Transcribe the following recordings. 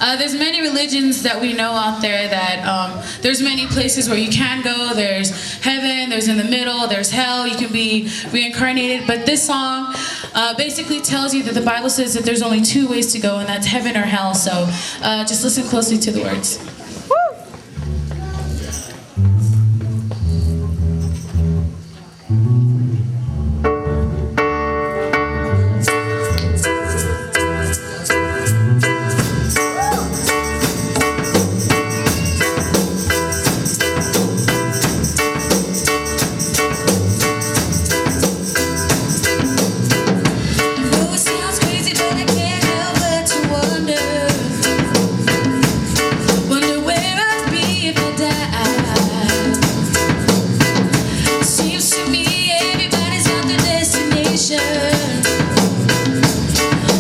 There's many religions that we know out there that there's many places where you can go. There's heaven, there's in the middle, there's hell, you can be reincarnated. But this song basically tells you that the Bible says that there's only two ways to go, and that's heaven or hell. So just listen closely to the words.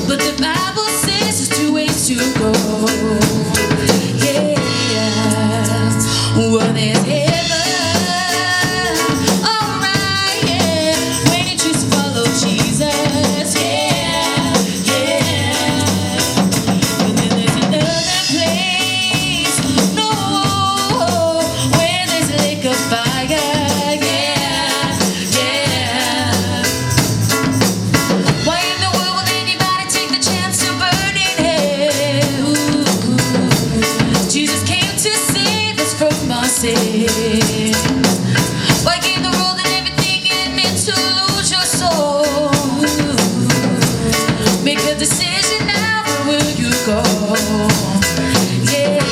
But the Bible says there's two ways to go. Yeah, well, there's heaven, alright, yeah, when you choose to follow Jesus, yeah, yeah. But then there's another place, no, where there's a lake of fire, yeah, yeah. Why in the world would anybody take the chance to burn in hell? Jesus came to save us from our sins. Why gain the world and everything in it to lose your soul? Make a decision now, where will you go? Yeah.